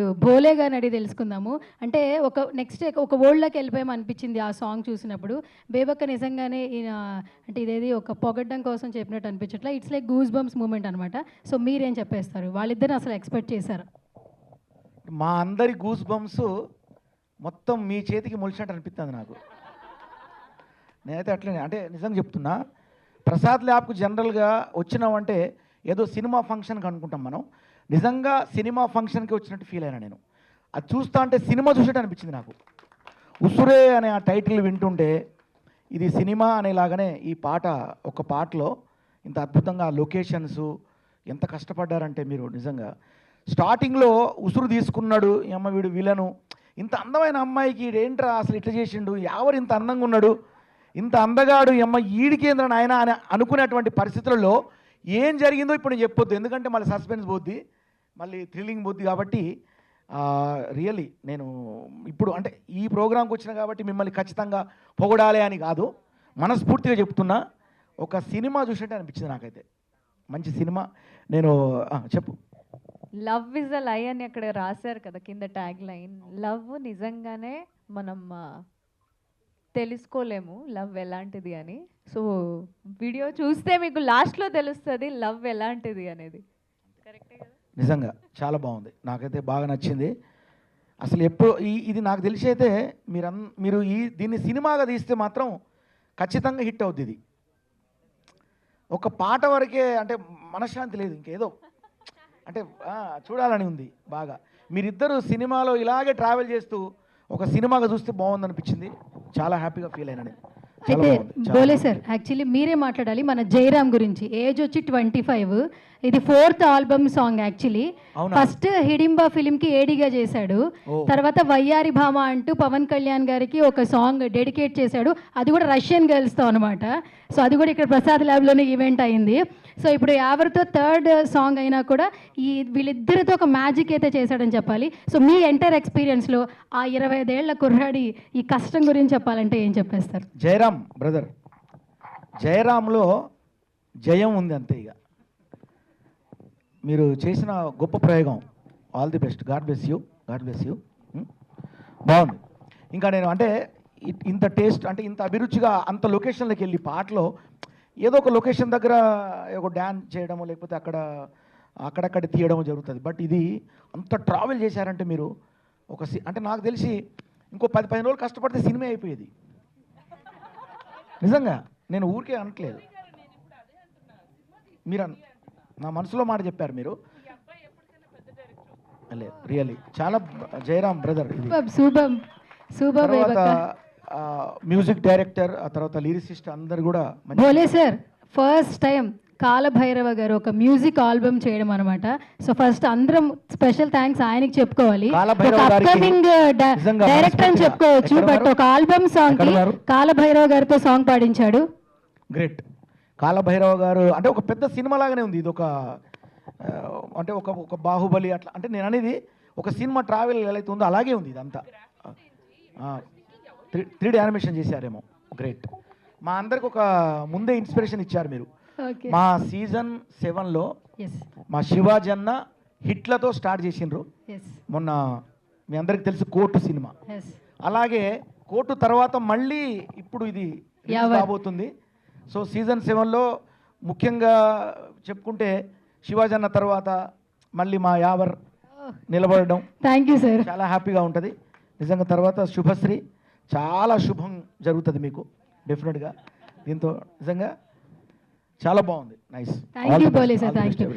ఇప్పుడు భోలే గారిని అడిగి తెలుసుకుందాము. అంటే నెక్స్ట్ ఒక వరల్డ్‌లోకి వెళ్ళిపోయాం అనిపించింది ఆ సాంగ్ చూసినప్పుడు. బేబక్క నిజంగానే ఈయన అంటే ఇదేది ఒక పొగడ్డం కోసం చెప్పినట్టు అనిపించట్లా. It's like goose bumps moment అనమాట. సో మీరేం చెప్పేస్తారు? వాళ్ళిద్దరిని అసలు ఎక్స్‌పెక్ట్ చేశారా? మా అందరి గూస్ బంప్స్ మొత్తం మీ చేతికి మొలిచినట్టు అనిపిస్తుంది నాకు. నేనైతే అట్లనే అంటే నిజంగా చెప్తున్నా. ప్రసాద్ ల్యాబ్కు జనరల్గా వచ్చినామంటే ఏదో సినిమా ఫంక్షన్కి అనుకుంటాం మనం. నిజంగా సినిమా ఫంక్షన్కి వచ్చినట్టు ఫీల్ అయినా నేను. అది చూస్తా అంటే సినిమా చూసేట్టు అనిపించింది నాకు. ఉసురే అనే ఆ టైటిల్ వింటుంటే ఇది సినిమా అనేలాగానే ఈ పాట ఒక పాటలో ఇంత అద్భుతంగా లొకేషన్స్ ఎంత కష్టపడ్డారంటే మీరు నిజంగా స్టార్టింగ్లో ఉసురు తీసుకున్నాడు అమ్మ వీడు విలను, ఇంత అందమైన అమ్మాయికి ఏంట్రా అసలు ఇట్లా చేసిండు, ఎవరు ఇంత అందంగా ఉన్నాడు, ఇంత అందగాడు అమ్మ ఈడికేంద్ర నాయన అని అనుకునేటువంటి పరిస్థితులలో ఏం జరిగిందో ఇప్పుడు నేను చెప్పొద్దు, ఎందుకంటే మళ్ళీ సస్పెన్స్ పోద్ది, మళ్ళీ థ్రిల్లింగ్ పోద్ది. కాబట్టి రియల్లీ నేను ఇప్పుడు అంటే ఈ ప్రోగ్రాంకి వచ్చిన కాబట్టి మిమ్మల్ని ఖచ్చితంగా పొగడాలి అని కాదు, మనస్ఫూర్తిగా చెప్తున్నా. ఒక సినిమా చూసినట్టు అనిపించింది నాకైతే. మంచి సినిమా. నేను చెప్పు. లవ్ ఇస్ అ లై అని అక్కడ రాశారు కదా కింద ట్యాగ్ లైన్. లవ్ నిజంగానే మనం తెలుసుకోలేము లవ్ ఎలాంటిది అని. సో వీడియో చూస్తే మీకు లాస్ట్లో తెలుస్తుంది లవ్ ఎలాంటిది అనేది. కరెక్టే కదా? నిజంగా చాలా బాగుంది, నాకైతే బాగా నచ్చింది. అసలు ఎప్పుడు ఇది నాకు తెలిసి అయితే మీరు దీన్ని సినిమాగా తీస్తే మాత్రం ఖచ్చితంగా హిట్ అవుద్ది. ఇది ఒక పాట వరకే అంటే మనశ్శాంతి లేదు, ఇంకేదో అంటే చూడాలని ఉంది బాగా. మీరిద్దరు సినిమాలో ఇలాగే ట్రావెల్ చేస్తూ ఒక సినిమాగా చూస్తే బాగుందనిపించింది. చాలా హ్యాపీగా ఫీల్ అయినా నేను. అయితే బోలే సార్ యాక్చువల్లీ మీరే మాట్లాడాలి మన జయరామ్ గురించి. ఏజ్ వచ్చి 25. ఇది 4th album song actually. First Hidimba ఫిలింకి ఏడీగా చేశాడు. తర్వాత వయ్యారి భామ అంటూ పవన్ కళ్యాణ్ గారికి ఒక సాంగ్ డెడికేట్ చేశాడు, అది కూడా రష్యన్ గర్ల్స్తో అనమాట. సో అది కూడా ఇక్కడ ప్రసాద్ ల్యాబ్లోనే ఈవెంట్ అయింది. సో ఇప్పుడు ఎవరితో 3rd సాంగ్ అయినా కూడా వీళ్ళిద్దరితో ఒక మ్యాజిక్ అయితే చేశాడని చెప్పాలి. సో మీ ఎంటైర్ ఎక్స్పీరియన్స్లో ఆ 25 ఏళ్ల కుర్రాడి ఈ కష్టం గురించి చెప్పాలంటే ఏం చెప్పేస్తారు? జయరామ్ బ్రదర్, జయరామ్లో జయం ఉంది అంతే. ఇక మీరు చేసిన గొప్ప ప్రయోగం, all the best, God bless you, God bless you. బాగుంది. ఇంకా నేను అంటే ఇంత టేస్ట్ అంటే ఇంత అభిరుచిగా అంత లొకేషన్లోకి వెళ్ళి పాటలో ఏదో ఒక లొకేషన్ దగ్గర ఒక డ్యాన్స్ చేయడము లేకపోతే అక్కడక్కడ తీయడము జరుగుతుంది. బట్ ఇది అంత ట్రావెల్ చేశారంటే మీరు అంటే నాకు తెలిసి ఇంకో 10-15 రోజులు కష్టపడితే సినిమా అయిపోయేది. నిజంగా నేను ఊరికే అనట్లేదు, మీరు నా మనసులో మాట చెప్పారు మీరు. లేదు రియల్లీ చాలా జయరామ్ బ్రదర్. తర్వాత మ్యూజిక్ డైరెక్టర్, ఆ తర్వాత లిరిసిస్ట్ అందరు కూడా. Bhole sir first time Kalabhairava గారు ఒక మ్యూజిక్ ఆల్బమ్ చేయడం అనమాట. సో ఫస్ట్ అందరం స్పెషల్ థ్యాంక్స్ ఆయనకి చెప్పుకోవాలి. అప్కమింగ్ డైరెక్టర్ అని చెప్పుకోవచ్చు, బట్ ఒక ఆల్బమ్ సాంగ్ కి కాలభైరవ గారితో సాంగ్ పాడించాడు. గ్రేట్. కాలభైరవ గారు అంటే ఒక పెద్ద సినిమా లాగానే ఉంది ఇది. అంటే ఒక బాహుబలి అట్లా అంటే నేను అనేది ఒక సినిమా ట్రావెల్ ఎలా అయితే ఉందో అలాగే ఉంది ఇదంతా. 3D animation చేశారేమో. గ్రేట్. మా అందరికి ఒక ముందే ఇన్స్పిరేషన్ ఇచ్చారు మీరు. మా సీజన్ 7లో మా శివాజీ అన్న హిట్లతో స్టార్ట్ చేసిండ్రు. మొన్న మీ అందరికి తెలుసు కోర్టు సినిమా, అలాగే కోర్టు తర్వాత మళ్ళీ ఇప్పుడు ఇది రాబోతుంది. సో సీజన్ 7లో ముఖ్యంగా చెప్పుకుంటే శివాజీ అన్న తర్వాత మళ్ళీ మా యావర్ నిలబడడం చాలా హ్యాపీగా ఉంటుంది నిజంగా. తర్వాత శుభశ్రీ, చాలా శుభం జరుగుతుంది మీకు డెఫినెట్గా దీంతో. నిజంగా చాలా బాగుంది. నైస్. Thank you.